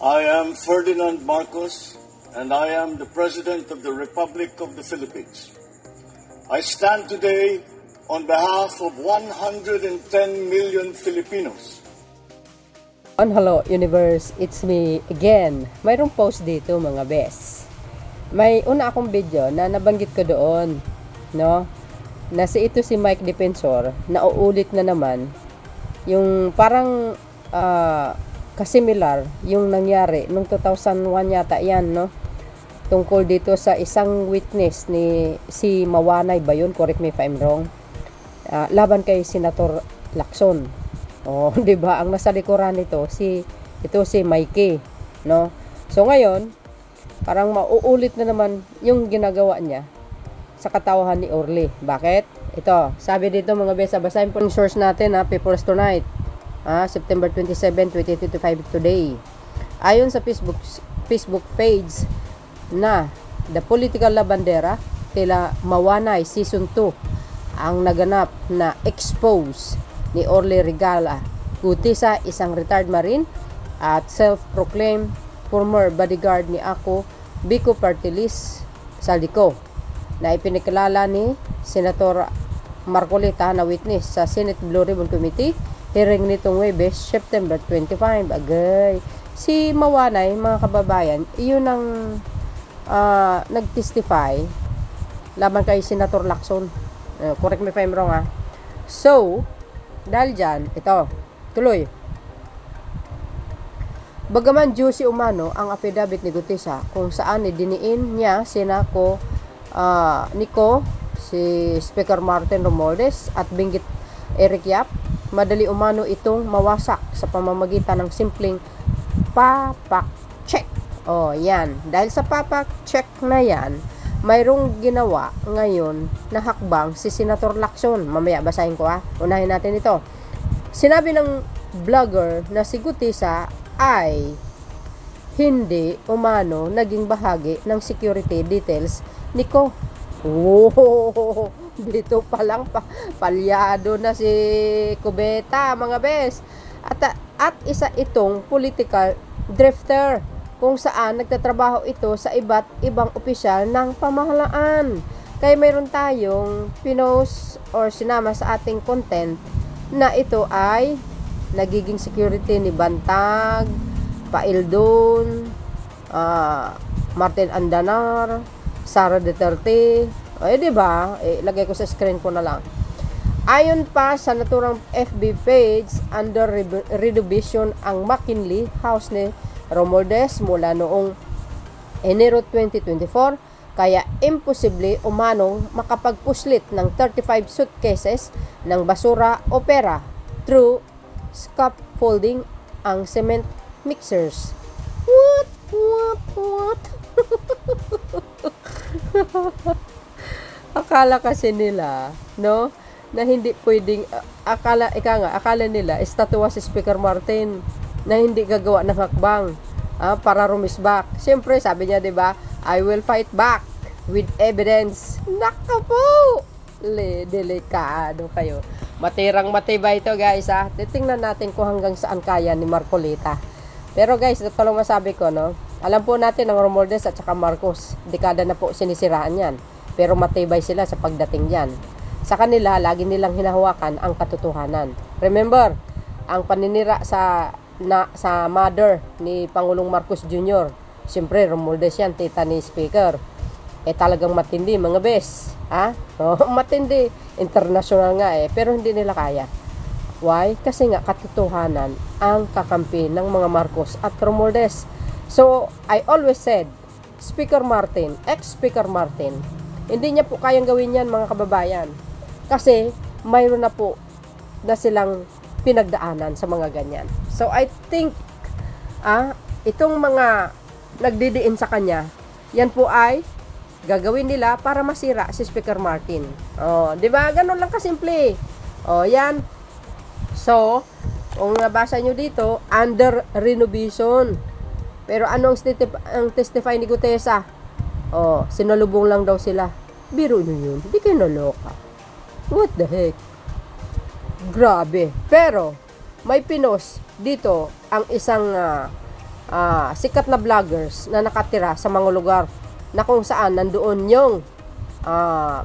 I am Ferdinand Marcos, and I am the President of the Republic of the Philippines. I stand today on behalf of 110 million Filipinos. Hello universe, it's me again. Mayroong post dito mga bes. May una akong video na nabanggit ko doon, no? Na ito si Mike Defensor, nauulit na naman yung parang kasimilar yung nangyari nung 2001 yata yan, no? Tungkol dito sa isang witness ni si Mawanay ba yun? Correct me if I'm wrong. Laban kay Senator Lacson. Oh, 'di ba? Ang nasa likuran nito si Mikey, no? So ngayon, parang mauulit na naman yung ginagawa niya sa katauhan ni Orly. Bakit? Ito, sabi dito mga besa, basahin po yung source natin, People's Tonight. September 27, 2025 today. Ayon sa Facebook page na The Political Labandera, tila Mawanay Season 2 ang naganap na expose ni Orly Regala Gutisa, isang retired Marine at self-proclaimed former bodyguard ni Ako Biko Party List Saldico, na ipinakilala ni Senator Marcolita na witness sa Senate Blue Ribbon Committee hearing nitong Webes, September 25. Agay. Si Mawanay, mga kababayan, iyon ang nag-testify laban kay Senator Lacson. Correct me if I'm wrong, So, dahil dyan, ito, tuloy. Bagaman juicy umano ang affidavit ni Gutisa kung saan idiniin niya sina Nico, si Speaker Martin Romualdez at Benguet Eric Yap, madali umano itong mawasak sa pamamagitan ng simpleng papak check. Oh, yan. Dahil sa papak check na yan, mayroong ginawa ngayon na hakbang si Senator Lacson. Mamaya basahin ko Unahin natin ito. Sinabi ng vlogger na si Gutisa ay hindi umano naging bahagi ng security details ni Ko. Oh, dito pa lang palyado na si Cubeta, mga bes. At isa itong political drifter kung saan nagtatrabaho ito sa iba't ibang opisyal ng pamahalaan. Kaya mayroon tayong pinost or sinama sa ating content na ito ay nagiging security ni Bantag, Paildon, Martin Andanar, Sara Duterte. Diba? Lagay ko sa screen ko na lang. Ayon pa sa naturang FB page, under renovation ang McKinley House ni Romualdez mula noong Enero 2024, kaya imposible umanong makapagpuslit ng 35 suitcases ng basura o pera through scaffolding ang cement mixers. What? Akala kasi nila, no, na hindi pwedeng, akala nila estatwa si Speaker Martin na hindi gagawa ng hakbang para rumisbak. Siyempre, sabi niya, 'di ba, I will fight back with evidence. Naka po! Delikado kayo. Matirang matibay ito, guys, Titingnan natin kung hanggang saan kaya ni Marcolita. Pero guys, ito lang masabi ko, no. Alam po natin ang Romualdez at saka Marcos, dekada na po sinisiraan yan. Pero matibay sila sa pagdating dyan. Sa kanila, lagi nilang hinahawakan ang katotohanan. Remember, ang paninira sa mother ni Pangulong Marcos Jr., siyempre, Romualdez yan, tita ni Speaker. Talagang matindi, mga bes. Matindi. International nga pero hindi nila kaya. Why? Kasi nga, katotohanan ang kakampi ng mga Marcos at Romualdez. So, I always said, Speaker Martin, ex-Speaker Martin, hindi niya po kayang gawin yan, mga kababayan. Kasi, mayroon na po na silang pinagdaanan sa mga ganyan. So, I think, itong mga nagdidiin sa kanya, yan po ay gagawin nila para masira si Speaker Martin. Di ba? Ganun lang kasimple. Yan. So, kung nabasa nyo dito, under renovation. Pero anong ang testify ni Gutesa? Sinalubong lang daw sila. Biro nyo yun. Hindi kayo naloka. What the heck? Grabe. Pero, may pinos dito ang isang sikat na vloggers na nakatira sa mga lugar na kung saan nandoon yung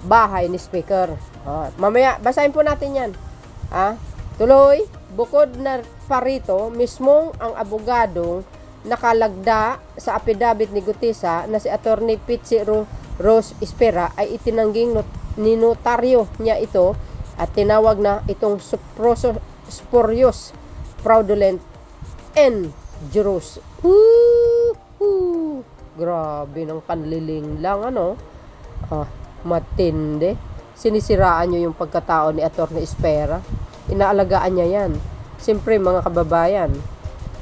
bahay ni Speaker. Mamaya, basahin po natin yan. Tuloy, bukod na parito, mismong ang abogadong nakalagda sa affidavit ni Gutesa na si Attorney Pitsi Rose Espera ay itinangging ninotaryo niya ito at tinawag na itong spurious, fraudulent, and injurious. Grabe ng kanliling lang, matindi. Sinisiraan nyo yung pagkatao ni Attorney Espera. Inaalagaan niya yan. Siyempre, mga kababayan,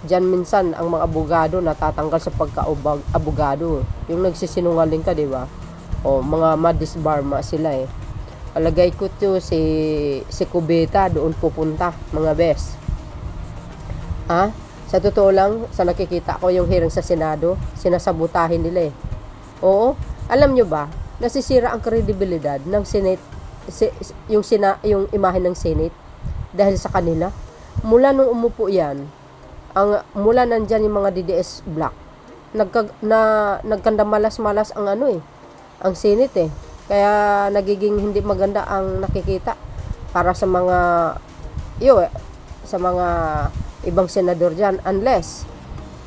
diyan minsan ang mga abogado natatanggal sa pagka-abogado. Yung nagsisinungaling ka, di ba? Mga madisbarma sila eh. Alagay ko to si Cubeta doon pupunta, mga bes. Sa totoo lang, sa nakikita ko yung hearing sa Senado, sinasabutahin nila eh. Oo, alam nyo ba, nasisira ang kredibilidad ng Senate, yung imahe ng Senate dahil sa kanila. Mula nung umupo yan, mula nandyan yung mga DDS block, nagkanda malas-malas ang ang Senate eh. Kaya nagiging hindi maganda ang nakikita para sa mga sa mga ibang senador dyan, unless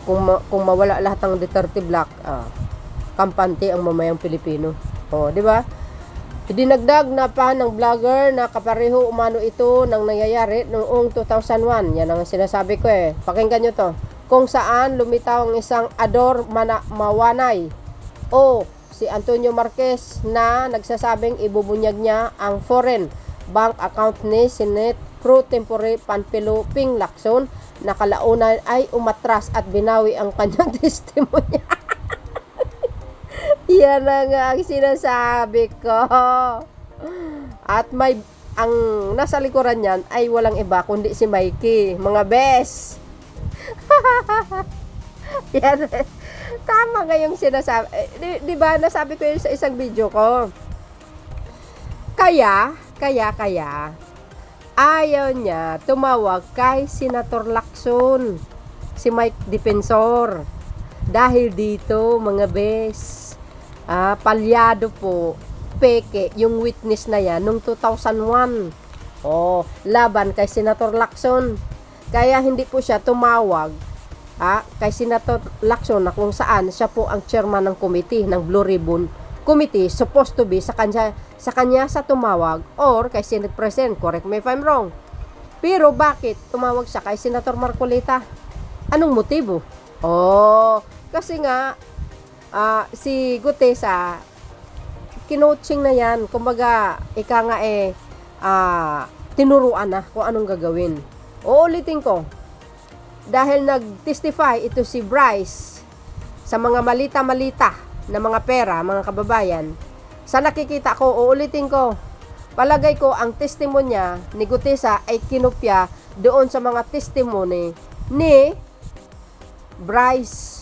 kung mawala lahat ng Duterte block, kampante ang mamayang Pilipino. Di ba? Dinagdag na pa ng vlogger na kapareho umano ito nang nangyayari noong 2001. Yan ang sinasabi ko eh. Pakinggan nyo to. Kung saan lumitaw ang isang Ador Mawanay o si Antonio Marquez na nagsasabing ibubunyag niya ang foreign bank account ni Senate Pro Tempore Panfilo Ping Lacson na kalaunan ay umatras at binawi ang kanyang testimonya. Yan na nga ang sinasabi ko. At ang nasa likuran niyan ay walang iba kundi si Mikey, mga bes. Yan. Tama nga yung sinasabi. Di ba nasabi ko yun sa isang video ko. Kaya ayaw niya tumawag kay Senator Lacson, si Mike Defensor. Dahil dito, mga bes, palyado po, peke, yung witness na yan, nung 2001. Laban kay Senator Lacson. Kaya hindi po siya tumawag kay Senator Lacson na kung saan siya po ang chairman ng committee, ng Blue Ribbon Committee, supposed to be sa kanya sa tumawag, or kay Senate President, correct me if I'm wrong. Pero bakit tumawag siya kay Senator Marcolita? Anong motibo? Kasi nga si Gutesa kinoaching na yan, kumbaga ika nga tinuruan na kung anong gagawin. Uulitin ko, dahil nag-testify ito si Bryce sa mga malita-malita na mga pera, mga kababayan, sa nakikita ko, uulitin ko, palagay ko ang testimonya ni Gutesa ay kinopya doon sa mga testimony ni Bryce.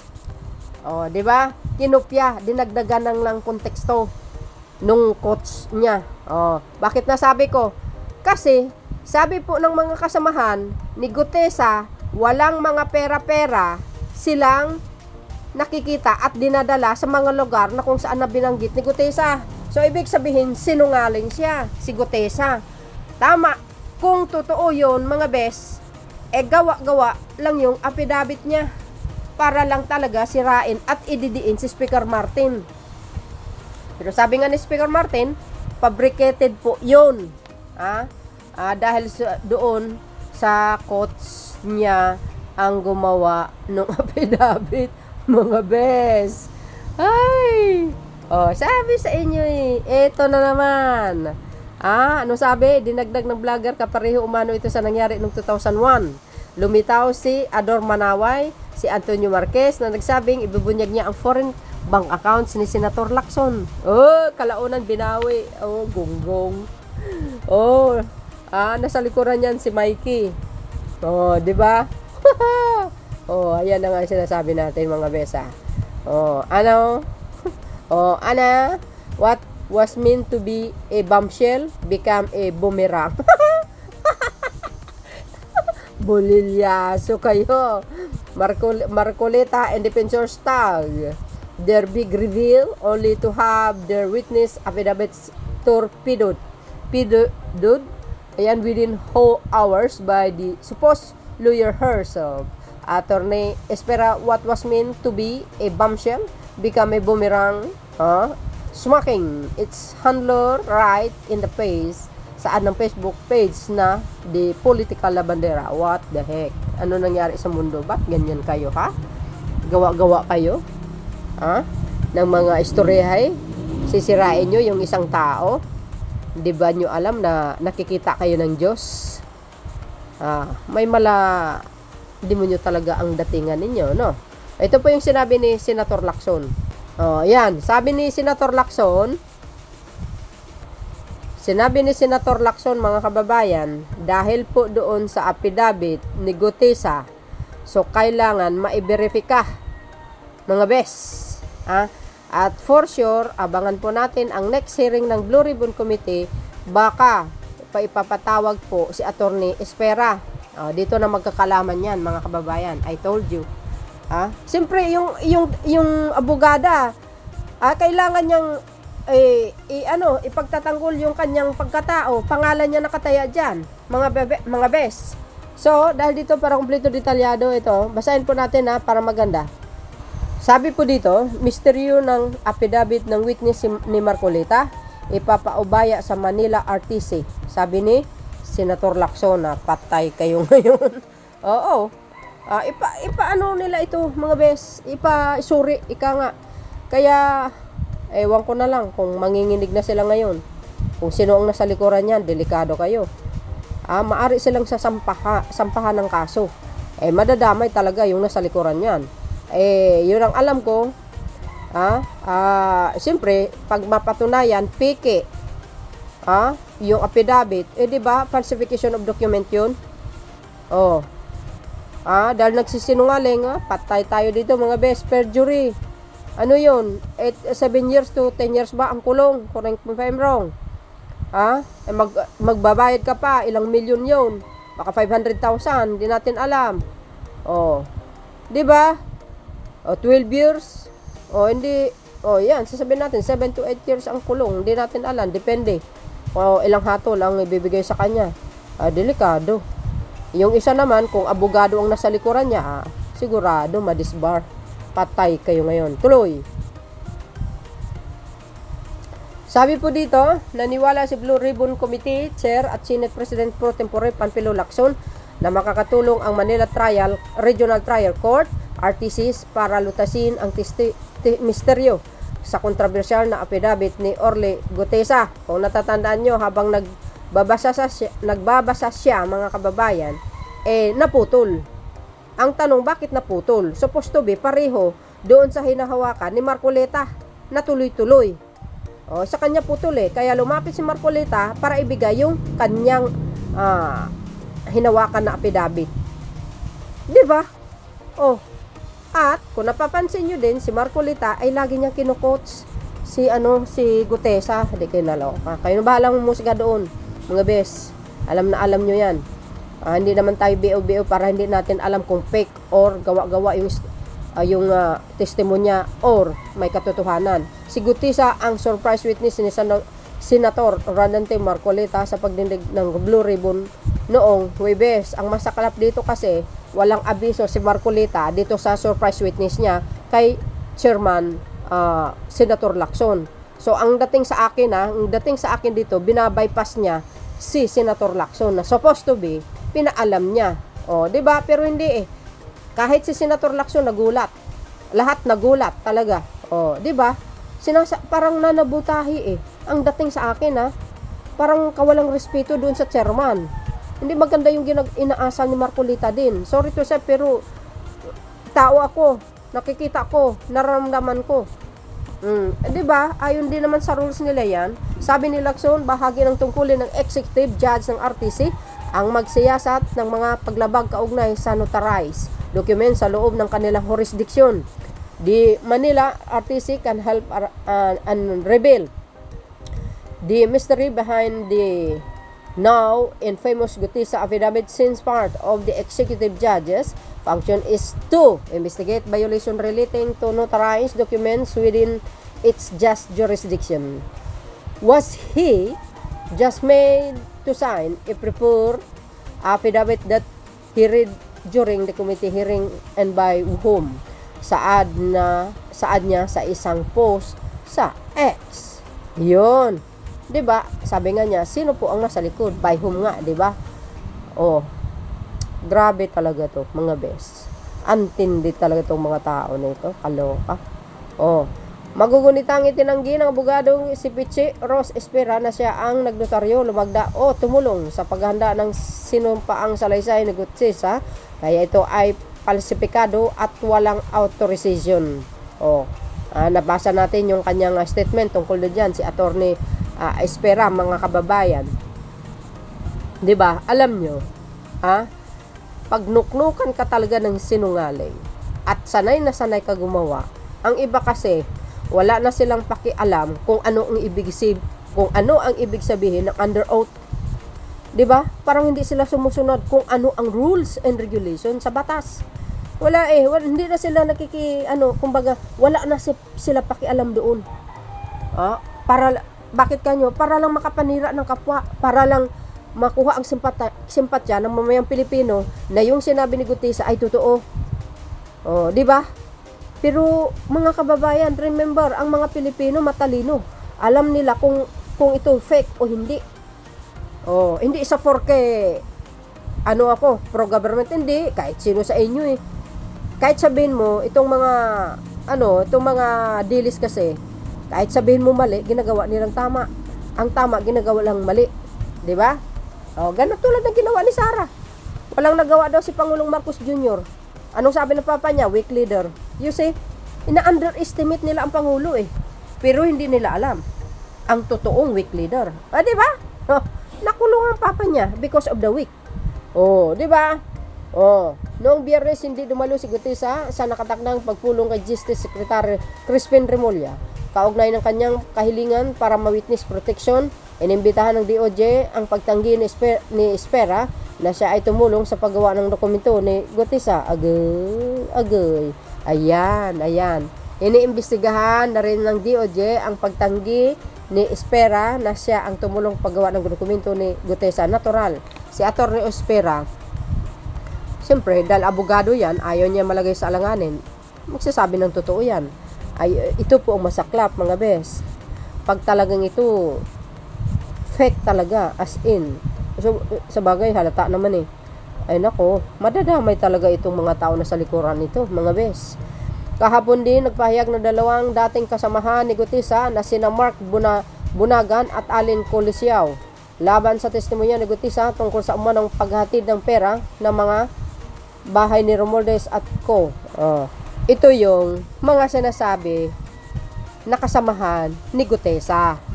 Di ba? Kinopya, dinagdagan lang konteksto nung coach niya. Bakit nasabi ko? Kasi sabi po ng mga kasamahan ni Gutesa, walang mga pera-pera silang nakikita at dinadala sa mga lugar na kung saan na binanggit ni Gutesa. So, ibig sabihin, sinungaling siya, si Gutesa. Tama. Kung totoo yun, mga bes, gawa-gawa lang yung affidavit niya para lang talaga sirain at ididiin si Speaker Martin. Pero sabi nga ni Speaker Martin, fabricated po yun. Dahil doon sa quotes niya ang gumawa ng affidavit, mga bes. Ay! Sabi sa inyo eto na naman. Ano sabi? Dinagdag ng vlogger, kapareho umano ito sa nangyari noong 2001. Lumitaw si Ador Manaway, si Antonio Marquez na nagsabing ibubunyag niya ang foreign bank accounts ni Senator Lacson. Kalaunan binawi. Gonggong. Nasa likuran yan si Mikey. Di ba? Ayan na nga sinasabi natin, mga besa. What was meant to be a bombshell become a boomerang. Bulilyaso kayo. Marcoleta and defenders tag their big reveal only to have their witness affidavits torpedoed. Ayan, within hours by the supposed lawyer herself. Attorney Espera, what was meant to be a bombshell become a boomerang, smacking its handler right in the face. Saan ng Facebook page na the political labandera. What the heck? Ano nangyari sa mundo? Ba't ganyan kayo, ha? Gawa-gawa kayo? Ng mga istoryahay? Sisirain nyo yung isang tao? Di ba nyo alam na nakikita kayo ng Diyos? May di mo nyo talaga ang datingan ninyo, no? Ito po yung sinabi ni Senator Lacson. Yan, sabi ni Senator Lacson, mga kababayan, dahil po doon sa affidavit ni Gutesa, so kailangan maiberifika, mga bes. At for sure, abangan po natin ang next hearing ng Blue Ribbon Committee. Baka paipapatawag po si Attorney Espera. Dito na magkakalaman yan, mga kababayan. I told you. Siyempre, yung abogada, kailangan niyang ipagtatanggol yung kanyang pagkatao. Pangalan niya nakataya dyan, mga bes. So, dahil dito para kumpleto detalyado ito, basahin po natin para maganda. Sabi po dito, misteryo ng affidavit ng witness ni Marcoleta, ipapaubaya sa Manila RTC. Sabi ni Senator Lacson, patay kayo ngayon. Oo. Ipaano nila ito, mga bes? Ipa-suri, ika nga. Kaya, ewan ko na lang kung manginginig na sila ngayon. Kung sino ang nasa likuran yan, delikado kayo. Maari silang sampahan ng kaso. Madadamay talaga yung nasa likuran yan. Yun ang alam ko. Siyempre, pag mapatunayan, peke, yung affidavit, di ba, falsification of document yun? Dahil nagsisinungaling, patay tayo dito, mga best, perjury. Ano yun? 7 years to 10 years ba ang kulong? Correct me if I'm wrong. Magbabayad ka pa, ilang milyon yun. Baka 500,000, di natin alam. Di ba? 12 years. Hindi. Yan, sasabihin natin 7 to 8 years ang kulong. Hindi natin alam, depende. Ilang hatol ang ibibigay sa kanya. Delikado. Yung isa naman, kung abogado ang nasa likuran niya, sigurado madisbar. Patay kayo ngayon. Tuloy. Sabi po dito, naniwala si Blue Ribbon Committee Chair at Senate President Pro Tempore Panfilo Lacson na makakatulong ang Manila Regional Trial Court RTCs para lutasin ang misteryo sa kontrobersyal na affidavit ni Orly Gutesa. Kung natatandaan nyo, habang nagbabasa siya, mga kababayan, naputol. Ang tanong, bakit naputol? Supposed to be pareho doon sa hinahawakan ni Marcoleta na tuloy-tuloy. Sa kanya putol Kaya lumapit si Marcoleta para ibigay yung kanyang hinawakan na affidavit. Di ba? At kung napapansin nyo din, si Marcoleta ay lagi niyang kinukots si Gutesa. Hindi kayo naloka. Kayo na bahalang musika doon, mga bes. Alam nyo yan. Hindi naman tayo BO para hindi natin alam kung fake or gawa-gawa yung testimonya or may katotohanan. Si Gutesa ang surprise witness ni Senator Rodante Marcoleta sa pagdinig ng Blue Ribbon noong Huwebes. Ang masaklap dito kasi walang abiso si Marcoleta dito sa surprise witness niya kay Chairman Senator Lacson. So ang dating sa akin dito, binabypass niya si Senator Lacson na supposed to be pinaalam niya. Di ba? Pero hindi Kahit si Senator Lacson nagulat. Lahat nagulat talaga. Di ba? Parang nanabutahi Ang dating sa akin parang kawalang respeto doon sa chairman. Hindi maganda yung inaasal ni Marcoleta din. Sorry to say, pero tao ako, nakikita ko, nararamdaman ko. Diba? Ayon din naman sa rules nila yan. Sabi ni Lacson, bahagi ng tungkulin ng executive judge ng RTC ang magsiyasat ng mga paglabag kaugnay sa notarized document sa loob ng kanilang jurisdiction. The Manila RTC can help and reveal the mystery behind the now infamous Gutesa affidavit since part of the executive judge's Function is to investigate violation relating to notarized documents within its just jurisdiction. Was he just made to sign a prepared affidavit that he read during the committee hearing and by whom? Saad niya sa isang post sa X. Yun. 'Di ba? Sabi nga niya, sino po ang nasa likod? By whom nga, 'di ba? Oh. Grabe talaga 'to, mga bes. Antindi talaga 'tong mga tao na ito. Kaloka. Oh. Magugunitang itinanggi ng abogadong si Pichi Ros Espera na siya ang nagnotaryo, lumagda o tumulong sa paghahanda ng sinumpaang salaysay ni Gutierrez, kaya ito ay falsifikado at walang authorization. Nabasa natin yung kanyang statement tungkol diyan, si Attorney Espera, mga kababayan. 'Di ba? Alam nyo, pag nuknukan ka talaga ng sinungaling at sanay na sanay ka gumawa, ang iba kasi wala na silang pakialam kung ano ang ibig sabihin ng under oath. 'Di ba? Parang hindi sila sumusunod kung ano ang rules and regulations sa batas. Hindi na sila kumbaga wala na sila pakialam doon. Bakit kanyo? Para lang makapanira ng kapwa, para lang makuha ang simpatya ng mamayang Pilipino na yung sinabi ni Gutierrez ay totoo. 'Di ba? Pero mga kababayan, remember, ang mga Pilipino matalino. Alam nila kung ito fake o hindi. Hindi isa porque pro-government, hindi. Kahit sino sa inyo eh. Kahit sabihin mo, itong mga dilis kasi, kahit sabihin mo mali, ginagawa nilang tama. Ang tama, ginagawa lang mali. 'Di ba? Ganun tulad ng ginawa ni Sara. Walang nagawa daw si Pangulong Marcos Jr. Anong sabi ng papa niya? Weak leader. You see, ina-underestimate nila ang Pangulo eh. Pero hindi nila alam ang totoong weak leader. 'Di ba? Nakulong ang papa niya because of the weak. 'Di ba? Noong Biyernes hindi dumalo si Gutierrez sa nakatakdang pagpulong kay Justice Secretary Crispin Remulla. Kaugnay ng kanyang kahilingan para ma-witness protection, inimbitahan ng DOJ ang pagtanggi ni Espera na siya ay tumulong sa paggawa ng dokumento ni Gutierrez. Agay. Ayan. Iniimbestigahan na rin ng DOJ ang pagtanggi ni Espera na siya ang tumulong paggawa ng dokumento ni Gutierrez. Natural. Si Attorney Espera, siyempre, dahil abogado yan, ayaw niya malagay sa alanganin. Magsasabi ng totoo yan. Ito po ang masaklap, mga bes. Pag talagang ito fake talaga, as in. So, sa bagay, halata naman eh. Ay nako, madadamay talaga itong mga tao na sa likuran nito, mga bes. Kahapon din, nagpahayag ng dalawang dating kasamahan ni Gutierrez na sina Mark Bunagan at Allen Colisiao laban sa testimonya ni Gutierrez tungkol sa umanong paghatid ng pera ng mga bahay ni Romualdez at Co. Ito yung mga sinasabi na kasamahan ni Gutierrez.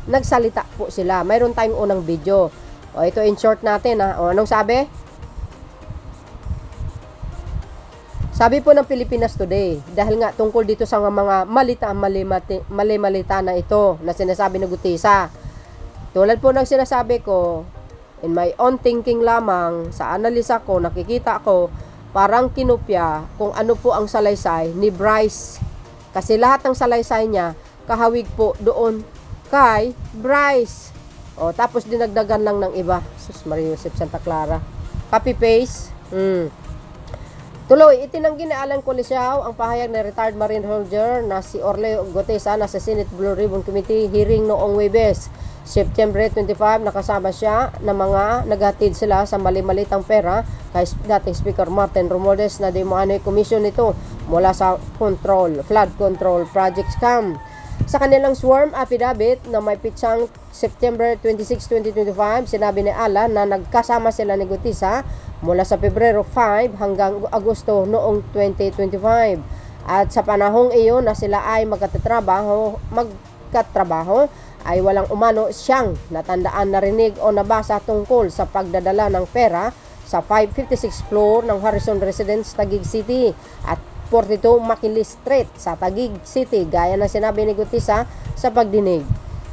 Nagsalita po sila. Mayroon tayong unang video. Ito in short natin. Anong sabi? Sabi po ng Pilipinas Today, dahil nga tungkol dito sa mga mali-malita na ito na sinasabi ni Gutierrez. Tulad po ng sinasabi ko, in my own thinking lamang, sa analisa ko, nakikita ko, parang kinopya kung ano po ang salaysay ni Bryce. Kasi lahat ng salaysay niya, kahawig po doon kay Bryce. Tapos dinagdagan lang ng iba. Sus Maria Josep Santa Clara. Copy-paste. Tuloy, itinanggi ni Allen Colisiao ang pahayag ng retired Marine Soldier na si Orleo Gutierrez na sa Senate Blue Ribbon Committee hearing noong Huwebes, September 25. Nakasama siya ng mga naghatid sila sa mali-malitang pera kay dating Speaker Martin Romualdez na demano'y komisyon nito mula sa flood control project scam. Sa kanilang sworn affidavit na may pitsang September 26, 2025, sinabi ni Allen na nagkasama sila ni Gutierrez mula sa Pebrero 5 hanggang Agosto noong 2025. At sa panahong iyon na sila ay magkatrabaho ay walang umano siyang natandaan, narinig o nabasa tungkol sa pagdadala ng pera sa 556 floor ng Harrison Residence, Taguig City at 42 McKinley Street sa Taguig City, gaya na sinabi ni Gutierrez sa pagdinig.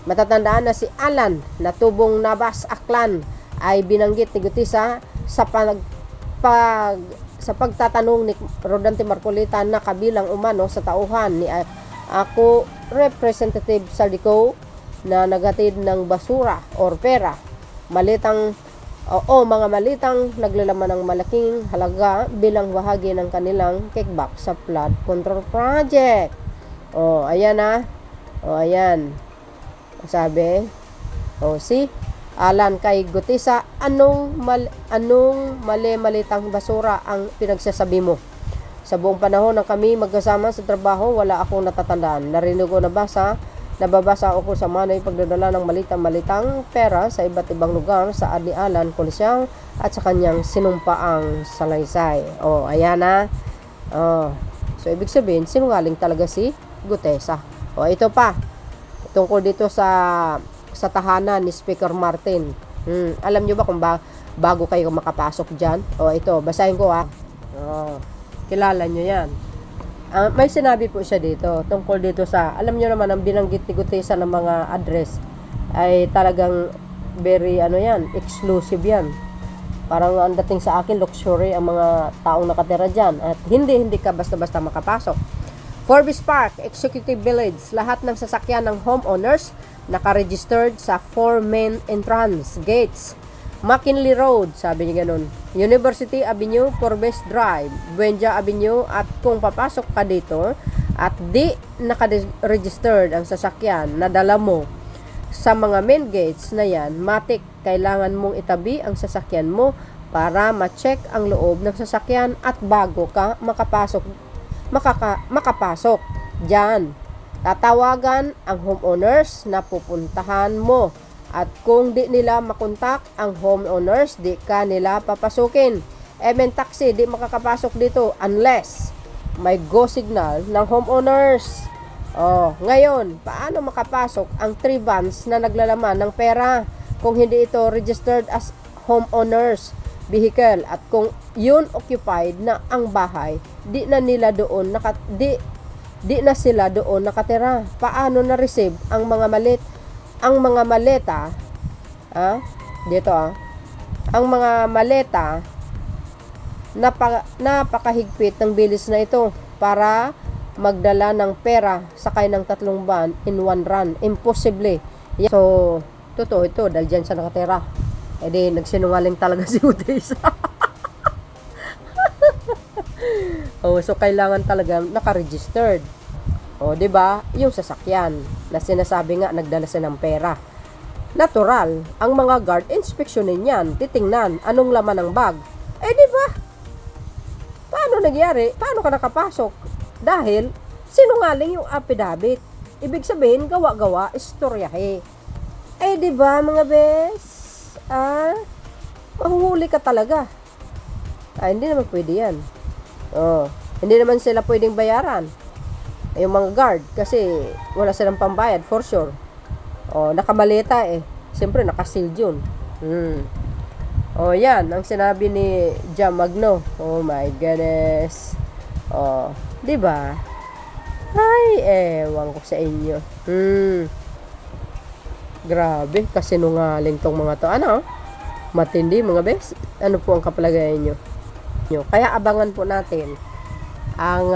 Matatandaan na si Allen na tubong Nabas Aklan ay binanggit ni Gutierrez sa pagtatanong ni Rodante Marcolita na kabilang umano sa tauhan ni ako Representative Saldico na nagatid ng basura or pera, malitang mga malitang naglalaman ng malaking halaga bilang bahagi ng kanilang kickback sa flood control project. Ayan na. Ayan. Sabi, si Alan kay Gutisa, anong mali-malitang basura ang pinagsasabi mo? Sa buong panahon na kami magkasama sa trabaho, wala akong natatandaan. Narinig ko nababasa ako sa manoy pagdadala ng malitang pera sa iba't ibang lugar sa ni Alan Coliseo at sa kanyang sinumpaang salaysay. Ayan na. So, ibig sabihin, sinungaling talaga si Gutesa. Ito pa. Tungkol dito sa tahanan ni Speaker Martin. Alam nyo ba kung bago kayo makapasok dyan? Ito, basahin ko kilala nyo yan. May sinabi po siya dito tungkol dito sa, alam nyo naman ang binanggit ni Gutesa ng mga address ay talagang very exclusive yan. Parang ang dating sa akin luxury ang mga taong nakatira dyan at hindi ka basta-basta makapasok. Forbes Park, Executive Village, lahat ng sasakyan ng homeowners naka-registered sa 4 main entrance gates. McKinley Road, sabi niya ganun. University Avenue, Forbes Drive, Buendia Avenue, at kung papasok ka dito at di naka-registered ang sasakyan na dala mo sa mga main gates na yan, matik, kailangan mong itabi ang sasakyan mo para ma-check ang loob ng sasakyan at bago ka makapasok dyan. Tatawagan ang homeowners na pupuntahan mo. At kung di nila makontak ang homeowners, di ka nila papasukin. Taxi, di makakapasok dito unless may go signal ng homeowners. Ngayon, paano makapasok ang 3 vans na naglalaman ng pera kung hindi ito registered as homeowners vehicle at kung yun occupied na ang bahay, di na sila doon nakatira. Paano na-receive ang mga maleta, ang mga maleta, napakahigpit ng bilis na ito para magdala ng pera sakay ng 3 van in 1 run. Imposible. So, totoo ito dahil dyan siya nakatira. Nagsinungaling talaga si Gutesa. So kailangan talaga naka-registered. Diba? Yung sasakyan na sinasabi nga nagdala siya ng pera. Natural, ang mga guard inspeksyonin yan, titingnan anong laman ng bag. Diba? Paano nangyari? Paano ka nakapasok? Dahil sinungaling yung affidavit. Ibig sabihin, gawa-gawa, istoryahe. Diba mga bes? Mahuhuli ka talaga. Hindi naman pwede yan. Hindi naman sila pwedeng bayaran yung mga guard kasi wala silang pambayad for sure. Nakamaleta siyempre nakasealed yun. Yan ang sinabi ni Jam Magno. Oh my goodness. Diba? Ay, ewan ko sa inyo. Grabe, kasi nungaling tong mga to. Matindi mga bes. Ano po ang kapalagayan nyo? Kaya abangan po natin ang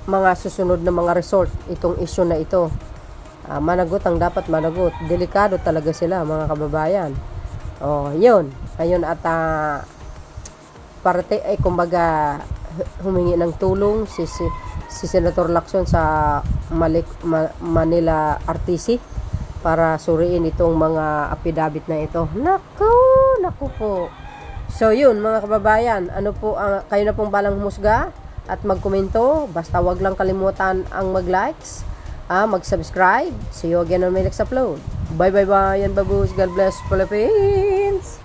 mga susunod na mga resort itong issue na ito. Managot ang dapat managot. Delikado talaga sila mga kababayan. Yun. Ayun at parte ay kumbaga humingi ng tulong si Senator Lacson sa Manila RTC para suriin itong mga affidavit na ito. Naku po. So yun mga kababayan, kayo na pong balang humusga at magkomento. Basta wag lang kalimutan ang mag-likes, mag-subscribe. See you again on my next upload. Bye bye bye and babush. God bless Philippines.